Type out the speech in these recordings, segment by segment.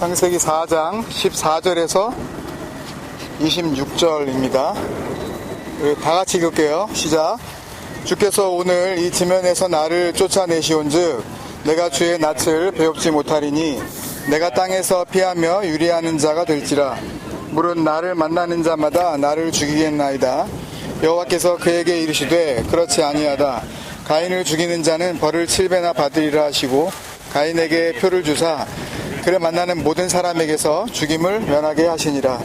창세기 4장 14절에서 26절입니다. 다 같이 읽을게요. 시작. 주께서 오늘 이 지면에서 나를 쫓아내시온즉 내가 주의 낯을 배웁지 못하리니 내가 땅에서 피하며 유리하는 자가 될지라. 물은 나를 만나는 자마다 나를 죽이겠나이다. 여호와께서 그에게 이르시되 그렇지 아니하다. 가인을 죽이는 자는 벌을 7배나 받으리라 하시고 가인에게 표를 주사 그를 만나는 모든 사람에게서 죽임을 면하게 하시니라.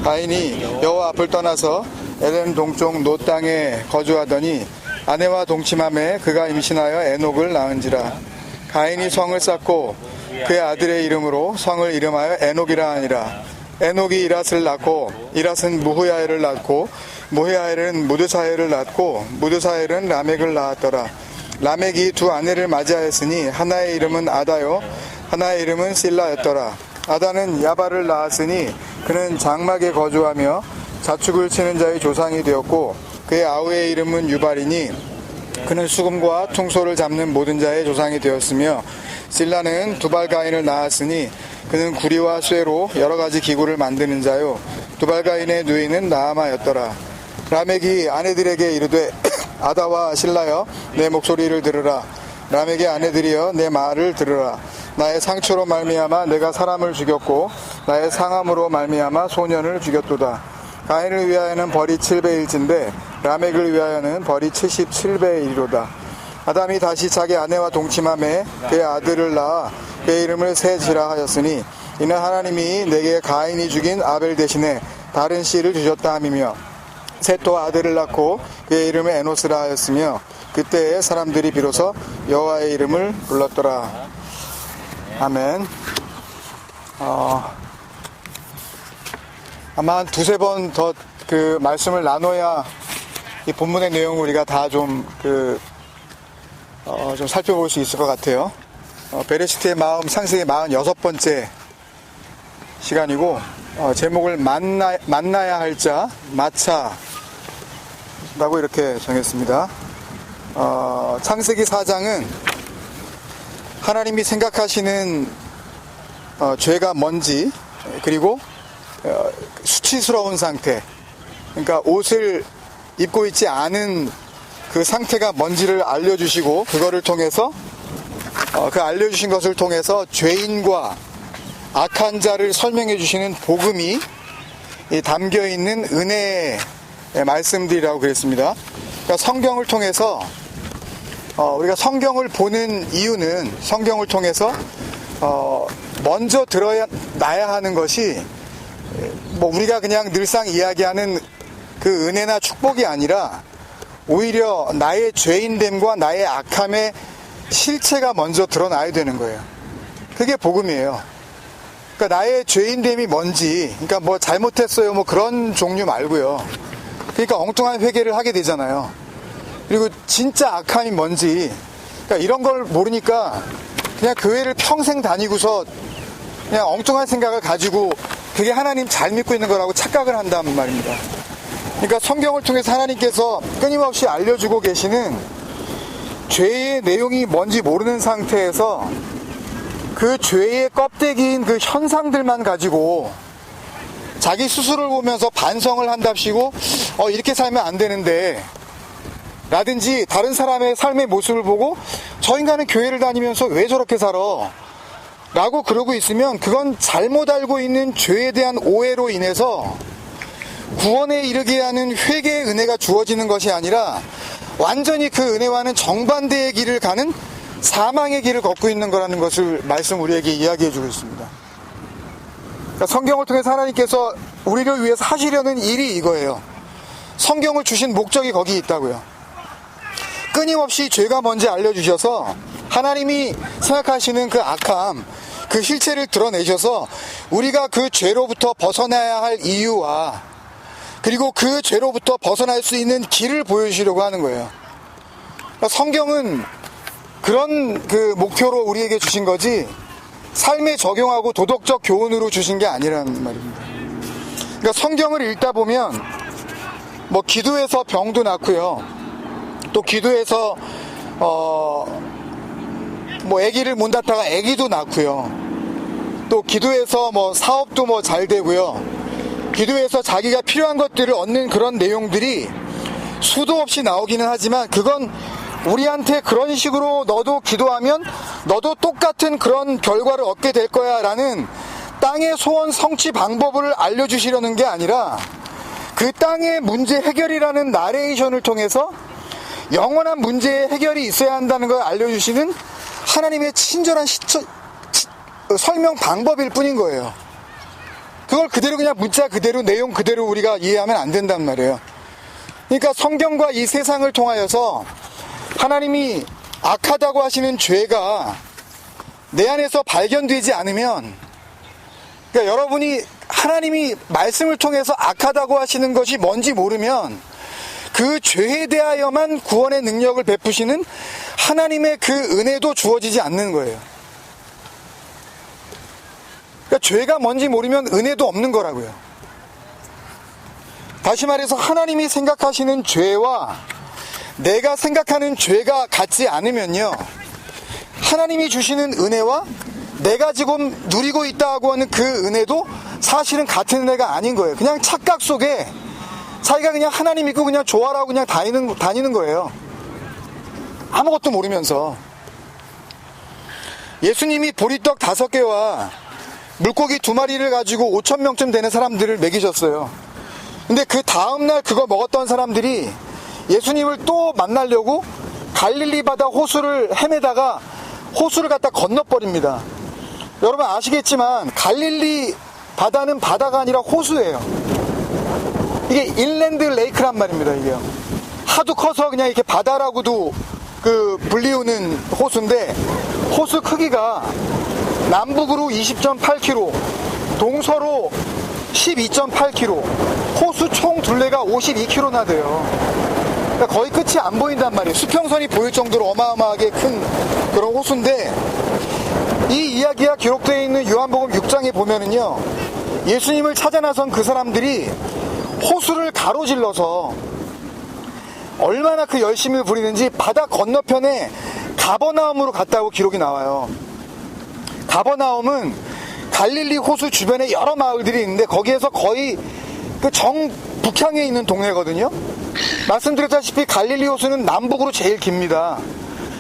가인이 여호와 앞을 떠나서 에덴 동쪽 노 땅에 거주하더니 아내와 동침함에 그가 임신하여 에녹을 낳은지라. 가인이 성을 쌓고 그의 아들의 이름으로 성을 이름하여 에녹이라 하니라. 에녹이 이랏을 낳고 이랏은 무후야엘을 낳고 무후야엘은 무드사엘을 낳고 무드사엘은 라멕을 낳았더라. 라멕이 두 아내를 맞이하였으니 하나의 이름은 아다요 하나의 이름은 실라였더라. 아다는 야발을 낳았으니 그는 장막에 거주하며 자축을 치는 자의 조상이 되었고 그의 아우의 이름은 유발이니 그는 수금과 퉁소를 잡는 모든 자의 조상이 되었으며 실라는 두발가인을 낳았으니 그는 구리와 쇠로 여러 가지 기구를 만드는 자요 두발가인의 누이는 나아마였더라. 라멕이 아내들에게 이르되 아다와 실라여 내 목소리를 들으라. 라멕의 아내들이여 내 말을 들으라. 나의 상처로 말미암아 내가 사람을 죽였고 나의 상함으로 말미암아 소년을 죽였도다. 가인을 위하여는 벌이 7배일진데 라멕을 위하여는 벌이 77배이로다. 아담이 다시 자기 아내와 동침함에 그의 아들을 낳아 그의 이름을 셋이라 하였으니 이는 하나님이 내게 가인이 죽인 아벨 대신에 다른 씨를 주셨다 함이며 셋 또 아들을 낳고 그의 이름을 에노스라 하였으며 그때에 사람들이 비로소 여호와의 이름을 불렀더라. 아멘. 아마 한 두세 번 더 그 말씀을 나눠야 이 본문의 내용을 우리가 다 좀 좀 살펴볼 수 있을 것 같아요. 베레시트의 마음 창세기 46번째 시간이고 제목을 만나야 할 자 마차라고 이렇게 정했습니다. 창세기 4장은 하나님이 생각하시는 죄가 뭔지 그리고 수치스러운 상태, 그러니까 옷을 입고 있지 않은 그 상태가 뭔지를 알려주시고 그거를 통해서 그 알려주신 것을 통해서 죄인과 악한 자를 설명해 주시는 복음이 담겨있는 은혜의 말씀들이라고 그랬습니다. 그러니까 성경을 통해서 우리가 성경을 보는 이유는 성경을 통해서 먼저 들어놔야 하는 것이 우리가 그냥 늘상 이야기하는 그 은혜나 축복이 아니라 오히려 나의 죄인됨과 나의 악함의 실체가 먼저 드러나야 되는 거예요. 그게 복음이에요. 그러니까 나의 죄인됨이 뭔지, 그러니까 뭐 잘못했어요 뭐 그런 종류 말고요. 그러니까 엉뚱한 회개를 하게 되잖아요. 그리고 진짜 악함이 뭔지, 그러니까 이런 걸 모르니까 그냥 교회를 평생 다니고서 그냥 엉뚱한 생각을 가지고 그게 하나님 잘 믿고 있는 거라고 착각을 한단 말입니다. 그러니까 성경을 통해서 하나님께서 끊임없이 알려주고 계시는 죄의 내용이 뭔지 모르는 상태에서 그 죄의 껍데기인 그 현상들만 가지고 자기 스스로를 보면서 반성을 한답시고 이렇게 살면 안 되는데 라든지 다른 사람의 삶의 모습을 보고 저 인간은 교회를 다니면서 왜 저렇게 살아? 라고 그러고 있으면 그건 잘못 알고 있는 죄에 대한 오해로 인해서 구원에 이르게 하는 회개의 은혜가 주어지는 것이 아니라 완전히 그 은혜와는 정반대의 길을 가는 사망의 길을 걷고 있는 거라는 것을 말씀 우리에게 이야기해 주고 있습니다. 그러니까 성경을 통해서 하나님께서 우리를 위해서 하시려는 일이 이거예요. 성경을 주신 목적이 거기 있다고요. 끊임없이 죄가 뭔지 알려주셔서 하나님이 생각하시는 그 악함, 그 실체를 드러내셔서 우리가 그 죄로부터 벗어나야 할 이유와 그리고 그 죄로부터 벗어날 수 있는 길을 보여주시려고 하는 거예요. 그러니까 성경은 그런 그 목표로 우리에게 주신 거지 삶에 적용하고 도덕적 교훈으로 주신 게 아니라는 말입니다. 그러니까 성경을 읽다 보면 뭐 기도해서 병도 낫고요. 또 기도해서 뭐 아기를 못 낳다가 아기도 낳고요. 또 기도해서 뭐 사업도 뭐 잘 되고요. 기도해서 자기가 필요한 것들을 얻는 그런 내용들이 수도 없이 나오기는 하지만, 그건 우리한테 그런 식으로 너도 기도하면 너도 똑같은 그런 결과를 얻게 될 거야 라는 땅의 소원 성취 방법을 알려주시려는 게 아니라, 그 땅의 문제 해결이라는 나레이션을 통해서 영원한 문제의 해결이 있어야 한다는 걸 알려주시는 하나님의 친절한 설명 방법일 뿐인 거예요. 그걸 그대로 그냥 문자 그대로 내용 그대로 우리가 이해하면 안 된단 말이에요. 그러니까 성경과 이 세상을 통하여서 하나님이 악하다고 하시는 죄가 내 안에서 발견되지 않으면, 그러니까 여러분이 하나님이 말씀을 통해서 악하다고 하시는 것이 뭔지 모르면 그 죄에 대하여만 구원의 능력을 베푸시는 하나님의 그 은혜도 주어지지 않는 거예요. 그러니까 죄가 뭔지 모르면 은혜도 없는 거라고요. 다시 말해서 하나님이 생각하시는 죄와 내가 생각하는 죄가 같지 않으면요, 하나님이 주시는 은혜와 내가 지금 누리고 있다고 하는 그 은혜도 사실은 같은 은혜가 아닌 거예요. 그냥 착각 속에 자기가 그냥 하나님 믿고 그냥 좋아라고 그냥 다니는 거예요. 아무것도 모르면서. 예수님이 보리떡 5개와 물고기 2마리를 가지고 5,000명쯤 되는 사람들을 먹이셨어요. 근데 그 다음날 그거 먹었던 사람들이 예수님을 또 만나려고 갈릴리 바다 호수를 헤매다가 호수를 갖다 건너버립니다. 여러분 아시겠지만 갈릴리 바다는 바다가 아니라 호수예요. 이게 인랜드 레이크란 말입니다. 이게요. 하도 커서 그냥 이렇게 바다라고도 불리우는 호수인데, 호수 크기가 남북으로 20.8km, 동서로 12.8km, 호수 총 둘레가 52km나 돼요. 그러니까 거의 끝이 안 보인단 말이에요. 수평선이 보일 정도로 어마어마하게 큰 그런 호수인데, 이 이야기가 기록되어 있는 요한복음 6장에 보면은요, 예수님을 찾아 나선 그 사람들이 호수를 가로질러서 얼마나 그 열심을 부리는지 바다 건너편에 가버나움으로 갔다고 기록이 나와요. 가버나움은 갈릴리 호수 주변에 여러 마을들이 있는데 거기에서 거의 그 정북향에 있는 동네거든요. 말씀드렸다시피 갈릴리 호수는 남북으로 제일 깁니다.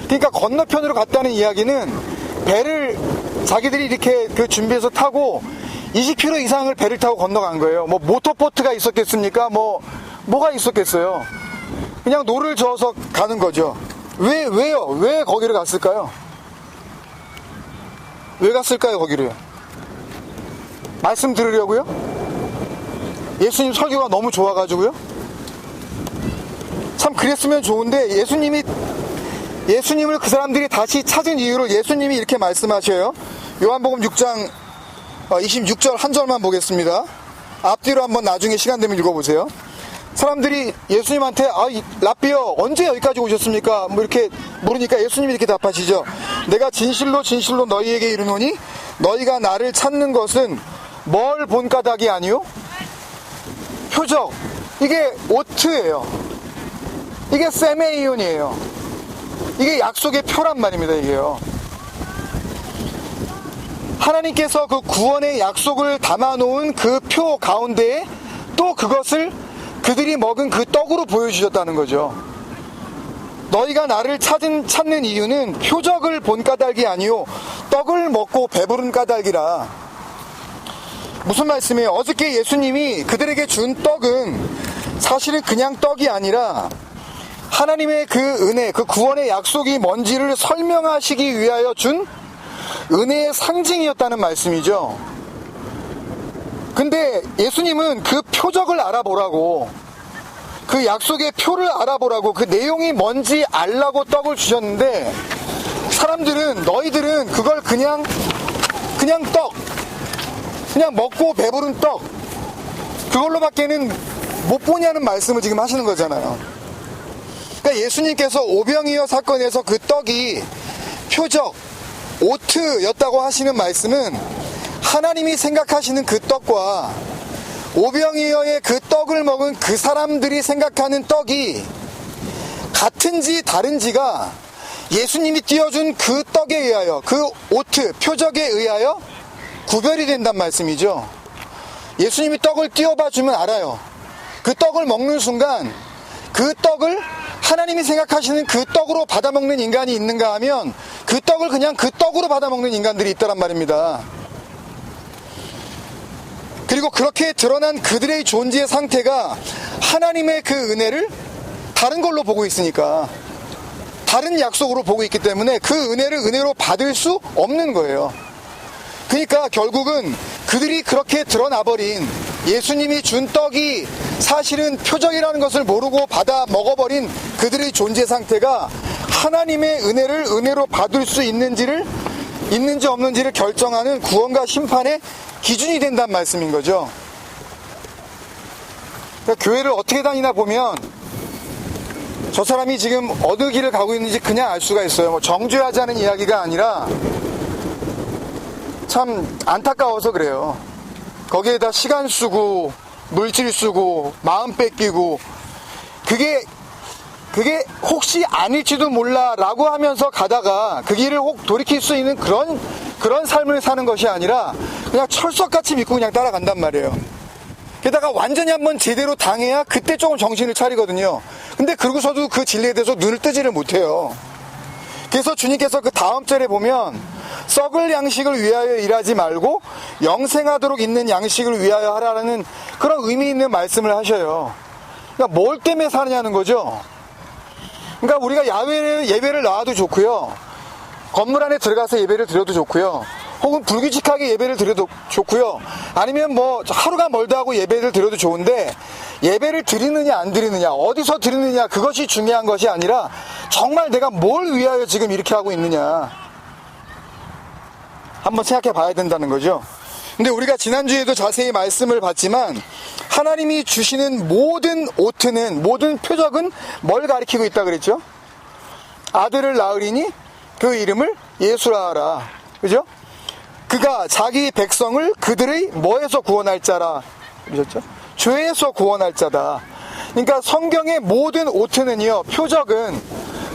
그러니까 건너편으로 갔다는 이야기는 배를 자기들이 이렇게 준비해서 타고 20km 이상을 배를 타고 건너간 거예요. 뭐 모터보트가 있었겠습니까? 뭐가 있었겠어요? 그냥 노를 저어서 가는 거죠. 왜요? 왜 거기를 갔을까요? 왜 갔을까요, 거기를? 말씀 들으려고요? 예수님 설교가 너무 좋아가지고요? 참 그랬으면 좋은데, 예수님을 그 사람들이 다시 찾은 이유를 예수님이 이렇게 말씀하셔요. 요한복음 6장 26절 한 절만 보겠습니다. 앞뒤로 한번 나중에 시간 되면 읽어보세요. 사람들이 예수님한테 랍비여 언제 여기까지 오셨습니까? 이렇게 물으니까 예수님이 이렇게 답하시죠. 내가 진실로 진실로 너희에게 이르노니 너희가 나를 찾는 것은 뭘 본 까닭이 아니요? 표적. 이게 오트예요. 이게 세메이온이에요. 이게 약속의 표란 말입니다. 이게요. 하나님께서 그 구원의 약속을 담아놓은 그 표 가운데에 또 그것을 그들이 먹은 그 떡으로 보여주셨다는 거죠. 너희가 나를 찾는 이유는 표적을 본 까닭이 아니요 떡을 먹고 배부른 까닭이라. 무슨 말씀이에요? 어저께 예수님이 그들에게 준 떡은 사실은 그냥 떡이 아니라 하나님의 그 은혜, 그 구원의 약속이 뭔지를 설명하시기 위하여 준 은혜의 상징이었다는 말씀이죠. 근데 예수님은 그 표적을 알아보라고, 그 약속의 표를 알아보라고, 그 내용이 뭔지 알라고 떡을 주셨는데, 너희들은 그걸 그냥 떡, 그냥 먹고 배부른 떡, 그걸로밖에는 못 보냐는 말씀을 지금 하시는 거잖아요. 그러니까 예수님께서 오병이어 사건에서 그 떡이 표적, 오트였다고 하시는 말씀은 하나님이 생각하시는 그 떡과 오병이어의 그 떡을 먹은 그 사람들이 생각하는 떡이 같은지 다른지가 예수님이 띄워준 그 떡에 의하여, 그 오트, 표적에 의하여 구별이 된단 말씀이죠. 예수님이 떡을 띄워봐 주면 알아요. 그 떡을 먹는 순간 그 떡을 하나님이 생각하시는 그 떡으로 받아먹는 인간이 있는가 하면 그 떡을 그냥 그 떡으로 받아먹는 인간들이 있더란 말입니다. 그리고 그렇게 드러난 그들의 존재의 상태가 하나님의 그 은혜를 다른 걸로 보고 있으니까, 다른 약속으로 보고 있기 때문에 그 은혜를 은혜로 받을 수 없는 거예요. 그러니까 결국은 그들이 그렇게 드러나버린, 예수님이 준 떡이 사실은 표적이라는 것을 모르고 받아 먹어버린 그들의 존재 상태가 하나님의 은혜를 은혜로 받을 수 있는지 없는지를 결정하는 구원과 심판의 기준이 된다는 말씀인 거죠. 그러니까 교회를 어떻게 다니나 보면 저 사람이 지금 어느 길을 가고 있는지 그냥 알 수가 있어요. 뭐 정죄하자는 이야기가 아니라 참 안타까워서 그래요. 거기에다 시간 쓰고 물질 쓰고 마음 뺏기고 그게 혹시 아닐지도 몰라 라고 하면서 가다가 그 길을 혹 돌이킬 수 있는 그런 삶을 사는 것이 아니라 그냥 철석같이 믿고 그냥 따라간단 말이에요. 게다가 완전히 한번 제대로 당해야 그때 조금 정신을 차리거든요. 근데 그러고서도 그 진리에 대해서 눈을 뜨지를 못해요. 그래서 주님께서 그 다음 절에 보면 썩을 양식을 위하여 일하지 말고 영생하도록 있는 양식을 위하여 하라는 그런 의미 있는 말씀을 하셔요. 그러니까 뭘 때문에 사느냐는 거죠. 그러니까 우리가 예배를 나와도 좋고요, 건물 안에 들어가서 예배를 드려도 좋고요, 혹은 불규칙하게 예배를 드려도 좋고요, 아니면 뭐 하루가 멀다 하고 예배를 드려도 좋은데, 예배를 드리느냐 안 드리느냐, 어디서 드리느냐, 그것이 중요한 것이 아니라 정말 내가 뭘 위하여 지금 이렇게 하고 있느냐 한번 생각해 봐야 된다는 거죠. 근데 우리가 지난주에도 자세히 말씀을 봤지만 하나님이 주시는 모든 오트는, 모든 표적은 뭘 가리키고 있다 그랬죠? 아들을 낳으리니 그 이름을 예수라 하라. 그죠? 그가 자기 백성을 그들의 뭐에서 구원할 자라 그러셨죠? 죄에서 구원할 자다. 그러니까 성경의 모든 오트는요, 표적은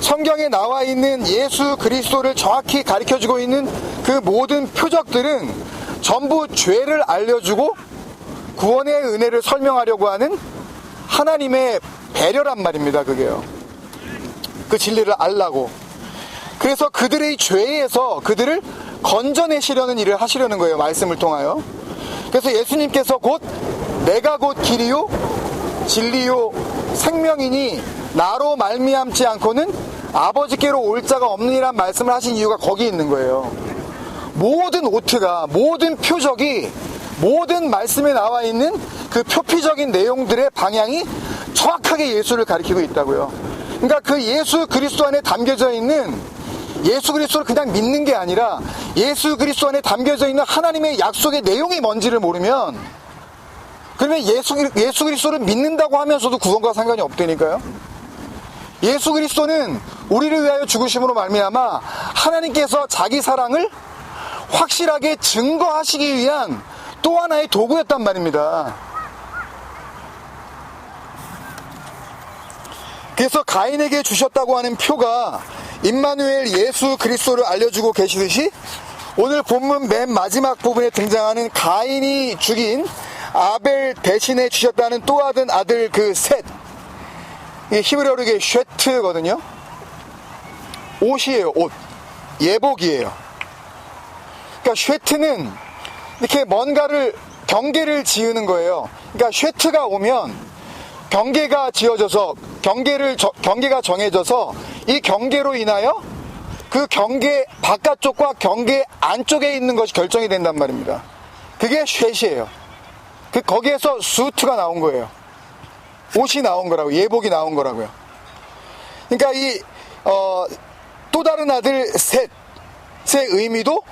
성경에 나와 있는 예수 그리스도를 정확히 가르쳐주고 있는 그 모든 표적들은 전부 죄를 알려주고 구원의 은혜를 설명하려고 하는 하나님의 배려란 말입니다. 그게요. 그 진리를 알라고. 그래서 그들의 죄에서 그들을 건져내시려는 일을 하시려는 거예요. 말씀을 통하여. 그래서 예수님께서 곧 내가 곧 길이요 진리요 생명이니 나로 말미암지 않고는 아버지께로 올 자가 없느니란 말씀을 하신 이유가 거기 있는 거예요. 모든 오트가, 모든 표적이, 모든 말씀에 나와 있는 그 표피적인 내용들의 방향이 정확하게 예수를 가리키고 있다고요. 그러니까 그 예수 그리스도 안에 담겨져 있는, 예수 그리스도를 그냥 믿는 게 아니라 예수 그리스도 안에 담겨져 있는 하나님의 약속의 내용이 뭔지를 모르면, 그러면 예수 그리스도를 믿는다고 하면서도 구원과 상관이 없다니까요. 예수 그리스도는 우리를 위하여 죽으심으로 말미암아 하나님께서 자기 사랑을 확실하게 증거하시기 위한 또 하나의 도구였단 말입니다. 그래서 가인에게 주셨다고 하는 표가 임마누엘 예수 그리스도를 알려주고 계시듯이 오늘 본문 맨 마지막 부분에 등장하는 가인이 죽인 아벨 대신에 주셨다는 또 다른 아들 그 셋, 이게 히브리어로 이게 쉐트거든요. 옷이에요. 옷. 예복이에요. 그러니까 쉐트는 이렇게 뭔가를 경계를 지으는 거예요. 그러니까 쉐트가 오면 경계가 지어져서 경계가 정해져서 이 경계로 인하여 그 경계 바깥쪽과 경계 안쪽에 있는 것이 결정이 된단 말입니다. 그게 쉐시예요. 거기에서 수트가 나온 거예요. 옷이 나온 거라고, 예복이 나온 거라고요. 그러니까 또 다른 아들 셋의 의미도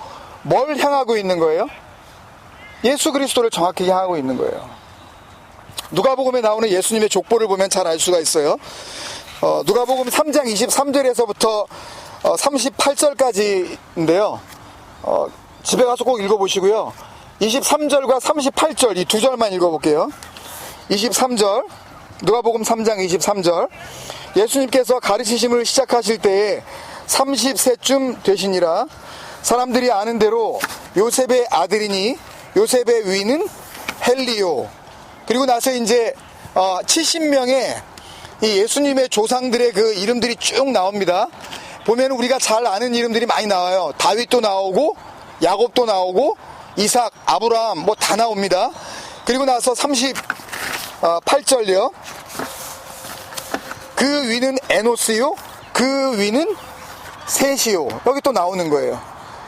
뭘 향하고 있는 거예요? 예수 그리스도를 정확히 향하고 있는 거예요. 누가복음에 나오는 예수님의 족보를 보면 잘 알 수가 있어요. 누가복음 3장 23절에서부터 38절까지인데요. 집에 가서 꼭 읽어보시고요. 23절과 38절 이 두 절만 읽어볼게요. 23절, 누가복음 3장 23절. 예수님께서 가르치심을 시작하실 때에 30세쯤 되시니라. 사람들이 아는 대로 요셉의 아들이니 요셉의 위는 헬리오. 그리고 나서 이제 70명의 이 예수님의 조상들의 그 이름들이 쭉 나옵니다. 보면 우리가 잘 아는 이름들이 많이 나와요. 다윗도 나오고 야곱도 나오고 이삭, 아브라함 뭐 다 나옵니다. 그리고 나서 38절요. 그 위는 에노스요, 그 위는 셋이요. 여기 또 나오는 거예요.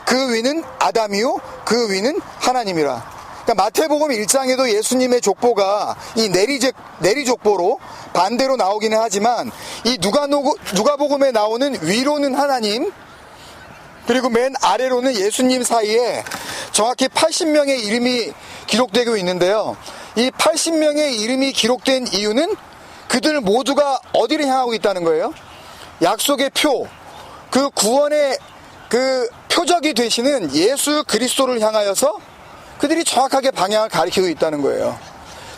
그 위는 아담이요, 그 위는 하나님이라. 그러니까 마태복음 1장에도 예수님의 족보가 이 내리 족보로 반대로 나오기는 하지만 이 누가복음에 나오는 위로는 하나님, 그리고 맨 아래로는 예수님 사이에 정확히 80명의 이름이 기록되고 있는데요. 이 80명의 이름이 기록된 이유는 그들 모두가 어디를 향하고 있다는 거예요? 약속의 표, 그 구원의 그 표적이 되시는 예수 그리스도를 향하여서 그들이 정확하게 방향을 가리키고 있다는 거예요.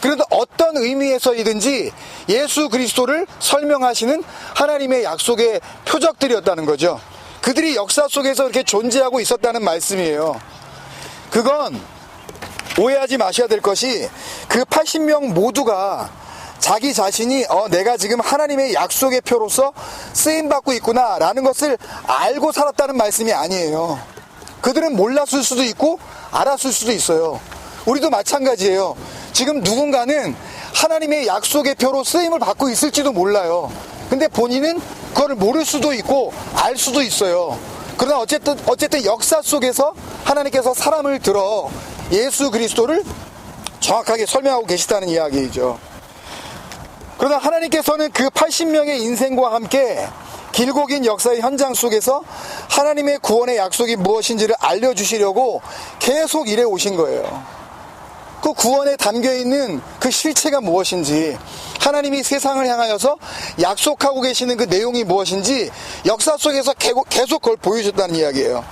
그런데 어떤 의미에서이든지 예수 그리스도를 설명하시는 하나님의 약속의 표적들이었다는 거죠. 그들이 역사 속에서 이렇게 존재하고 있었다는 말씀이에요. 그건 오해하지 마셔야 될 것이 그 80명 모두가 자기 자신이 내가 지금 하나님의 약속의 표로서 쓰임받고 있구나 라는 것을 알고 살았다는 말씀이 아니에요. 그들은 몰랐을 수도 있고 알았을 수도 있어요. 우리도 마찬가지예요. 지금 누군가는 하나님의 약속의 표로 쓰임을 받고 있을지도 몰라요. 근데 본인은 그걸 모를 수도 있고 알 수도 있어요. 그러나 어쨌든 역사 속에서 하나님께서 사람을 들어 예수 그리스도를 정확하게 설명하고 계시다는 이야기이죠. 그러나 하나님께서는 그 80명의 인생과 함께 길고 긴 역사의 현장 속에서 하나님의 구원의 약속이 무엇인지를 알려주시려고 계속 일해 오신 거예요. 그 구원에 담겨있는 그 실체가 무엇인지, 하나님이 세상을 향하여서 약속하고 계시는 그 내용이 무엇인지 역사 속에서 계속 그걸 보여줬다는 이야기예요.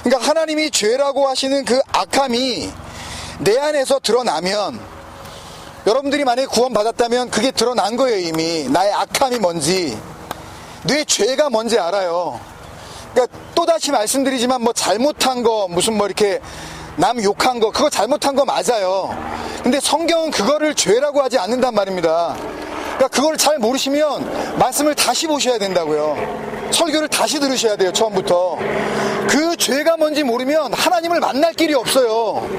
그러니까 하나님이 죄라고 하시는 그 악함이 내 안에서 드러나면, 여러분들이 만약에 구원받았다면 그게 드러난 거예요. 이미 나의 악함이 뭔지, 내 죄가 뭔지 알아요. 그러니까 또다시 말씀드리지만 뭐 잘못한 거, 무슨 뭐 이렇게 남 욕한 거, 그거 잘못한 거 맞아요. 근데 성경은 그거를 죄라고 하지 않는단 말입니다. 그러니까 그걸 잘 모르시면 말씀을 다시 보셔야 된다고요. 설교를 다시 들으셔야 돼요. 처음부터. 그 죄가 뭔지 모르면 하나님을 만날 길이 없어요.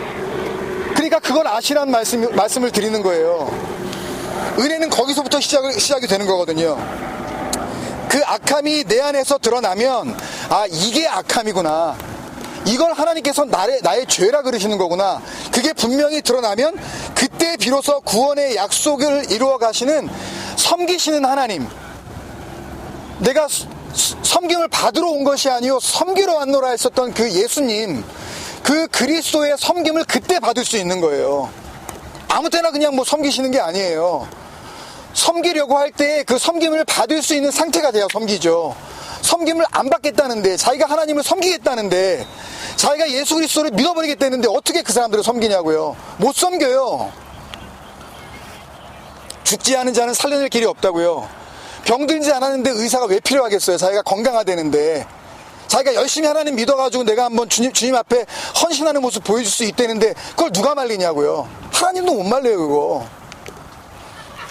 그러니까 그걸 아시라는 말씀을 드리는 거예요. 은혜는 거기서부터 시작이 되는 거거든요. 그 악함이 내 안에서 드러나면, 아, 이게 악함이구나, 이걸 하나님께서 나의 죄라 그러시는 거구나, 그게 분명히 드러나면 그때 비로소 구원의 약속을 이루어 가시는, 섬기시는 하나님, 내가 섬김을 받으러 온 것이 아니요 섬기러 왔노라 했었던 그 예수님, 그 그리스도의 섬김을 그때 받을 수 있는 거예요. 아무 때나 그냥 뭐 섬기시는 게 아니에요. 섬기려고 할 때 그 섬김을 받을 수 있는 상태가 돼야 섬기죠. 섬김을 안 받겠다는데, 자기가 하나님을 섬기겠다는데, 자기가 예수 그리스도를 믿어버리겠다는데 어떻게 그 사람들을 섬기냐고요. 못 섬겨요. 죽지 않은 자는 살려낼 길이 없다고요. 병들지 않았는데 의사가 왜 필요하겠어요. 자기가 건강하다는데. 자기가 열심히 하나님 믿어가지고 내가 한번 주님 앞에 헌신하는 모습 보여줄 수 있다는데 그걸 누가 말리냐고요. 하나님도 못 말려요, 그거.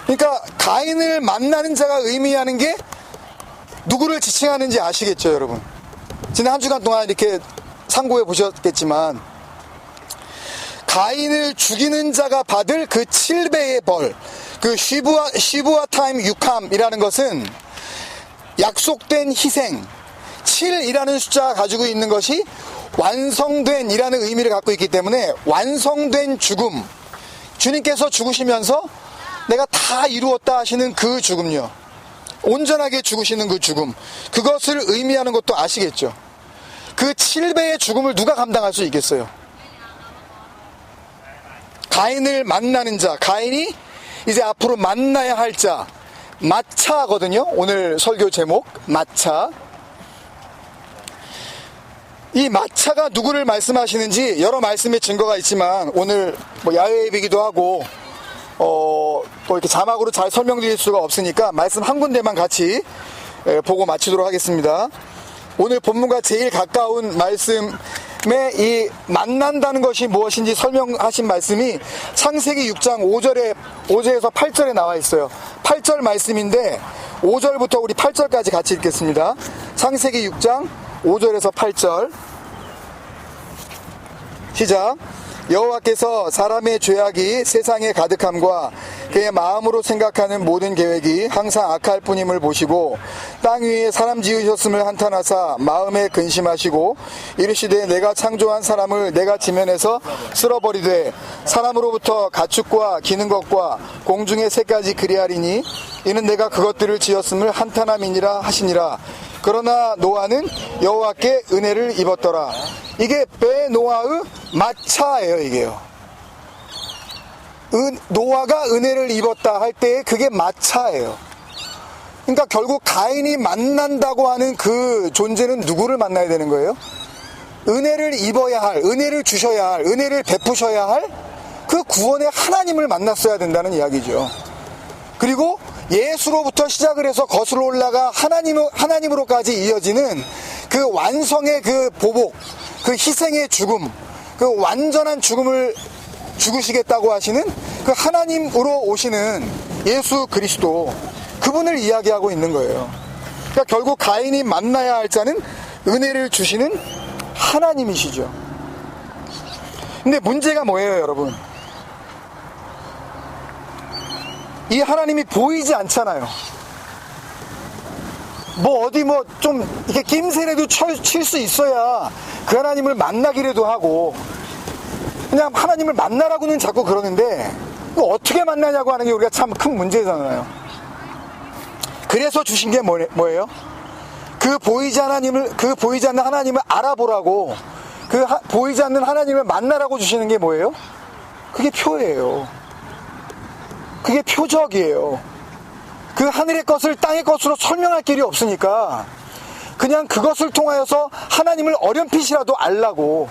그러니까 가인을 만나는 자가 의미하는 게 누구를 지칭하는지 아시겠죠, 여러분? 지난 한 주간 동안 이렇게 참고해 보셨겠지만, 가인을 죽이는 자가 받을 그 7배의 벌, 그 시부아 타임 유캄이라는 것은 약속된 희생, 7이라는 숫자가 가지고 있는 것이 완성된 이라는 의미를 갖고 있기 때문에 완성된 죽음, 주님께서 죽으시면서 내가 다 이루었다 하시는 그 죽음요, 온전하게 죽으시는 그 죽음, 그것을 의미하는 것도 아시겠죠. 그 7배의 죽음을 누가 감당할 수 있겠어요? 가인을 만나는 자, 가인이 이제 앞으로 만나야 할 자, 마차거든요. 오늘 설교 제목 마차. 이 마차가 누구를 말씀하시는지 여러 말씀의 증거가 있지만, 오늘 뭐 야외 예배기도 하고 또 이렇게 자막으로 잘 설명드릴 수가 없으니까 말씀 한 군데만 같이 보고 마치도록 하겠습니다. 오늘 본문과 제일 가까운 말씀 이 만난다는 것이 무엇인지 설명하신 말씀이 창세기 6장 5절에서 8절에 나와 있어요. 8절 말씀인데 5절부터 우리 8절까지 같이 읽겠습니다. 창세기 6장 5절에서 8절 시작. 여호와께서 사람의 죄악이 세상에 가득함과 그의 마음으로 생각하는 모든 계획이 항상 악할 뿐임을 보시고 땅 위에 사람 지으셨음을 한탄하사 마음에 근심하시고 이르시되 내가 창조한 사람을 내가 지면에서 쓸어버리되 사람으로부터 가축과 기는 것과 공중의 새까지 그리하리니 이는 내가 그것들을 지었음을 한탄함이니라 하시니라. 그러나 노아는 여호와께 은혜를 입었더라. 이게 베노아의 마차예요. 이게요. 노아가 은혜를 입었다 할 때 그게 마차예요. 그러니까 결국 가인이 만난다고 하는 그 존재는 누구를 만나야 되는 거예요? 은혜를 입어야 할, 은혜를 주셔야 할, 은혜를 베푸셔야 할 그 구원의 하나님을 만났어야 된다는 이야기죠. 그리고 예수로부터 시작을 해서 거슬러 올라가 하나님으로까지 이어지는 그 완성의 그 보복, 그 희생의 죽음, 그 완전한 죽음을 죽으시겠다고 하시는 그 하나님으로 오시는 예수 그리스도, 그분을 이야기하고 있는 거예요. 그러니까 결국 가인이 만나야 할 자는 은혜를 주시는 하나님이시죠. 근데 문제가 뭐예요, 여러분? 이 하나님이 보이지 않잖아요. 어디 좀 이렇게 낌새라도 칠 수 있어야 그 하나님을 만나기라도 하고, 그냥 하나님을 만나라고는 자꾸 그러는데 어떻게 만나냐고 하는 게 우리가 참 큰 문제잖아요. 그래서 주신 게 뭐예요? 그 보이지 않는 하나님을 알아보라고, 보이지 않는 하나님을 만나라고 주시는 게 뭐예요? 그게 표예요. 그게 표적이에요. 그 하늘의 것을 땅의 것으로 설명할 길이 없으니까 그냥 그것을 통하여서 하나님을 어렴풋이라도 알라고,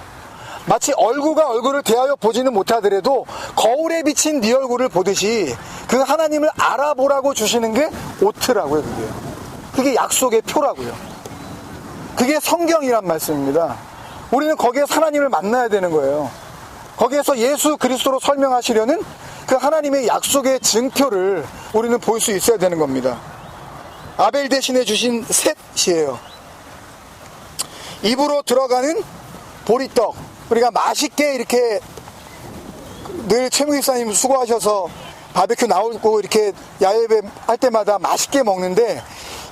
마치 얼굴을 대하여 보지는 못하더라도 거울에 비친 네 얼굴을 보듯이 그 하나님을 알아보라고 주시는 게 오트라고요. 그게 약속의 표라고요. 그게 성경이란 말씀입니다. 우리는 거기에서 하나님을 만나야 되는 거예요. 거기에서 예수 그리스도로 설명하시려는 그 하나님의 약속의 증표를 우리는 볼 수 있어야 되는 겁니다. 아벨 대신에 주신 셋이에요. 입으로 들어가는 보리떡, 우리가 맛있게 이렇게 늘 최무 집사님 수고하셔서 바베큐 나오고 이렇게 야외배 할 때마다 맛있게 먹는데,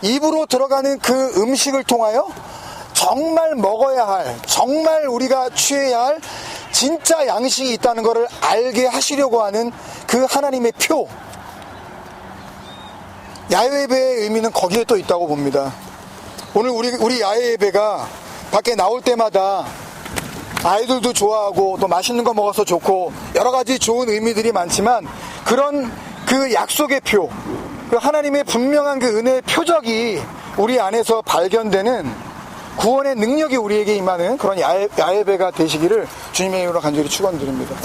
입으로 들어가는 그 음식을 통하여 정말 먹어야 할, 정말 우리가 취해야 할 진짜 양식이 있다는 것을 알게 하시려고 하는 그 하나님의 표, 야외 예배의 의미는 거기에 또 있다고 봅니다. 오늘 우리 야외 예배가 밖에 나올 때마다 아이들도 좋아하고 또 맛있는 거 먹어서 좋고 여러 가지 좋은 의미들이 많지만, 그런 그 약속의 표, 그 하나님의 분명한 그 은혜의 표적이 우리 안에서 발견되는 구원의 능력이 우리에게 임하는 그런 야외배가 되시기를 주님의 이름으로 간절히 축원드립니다.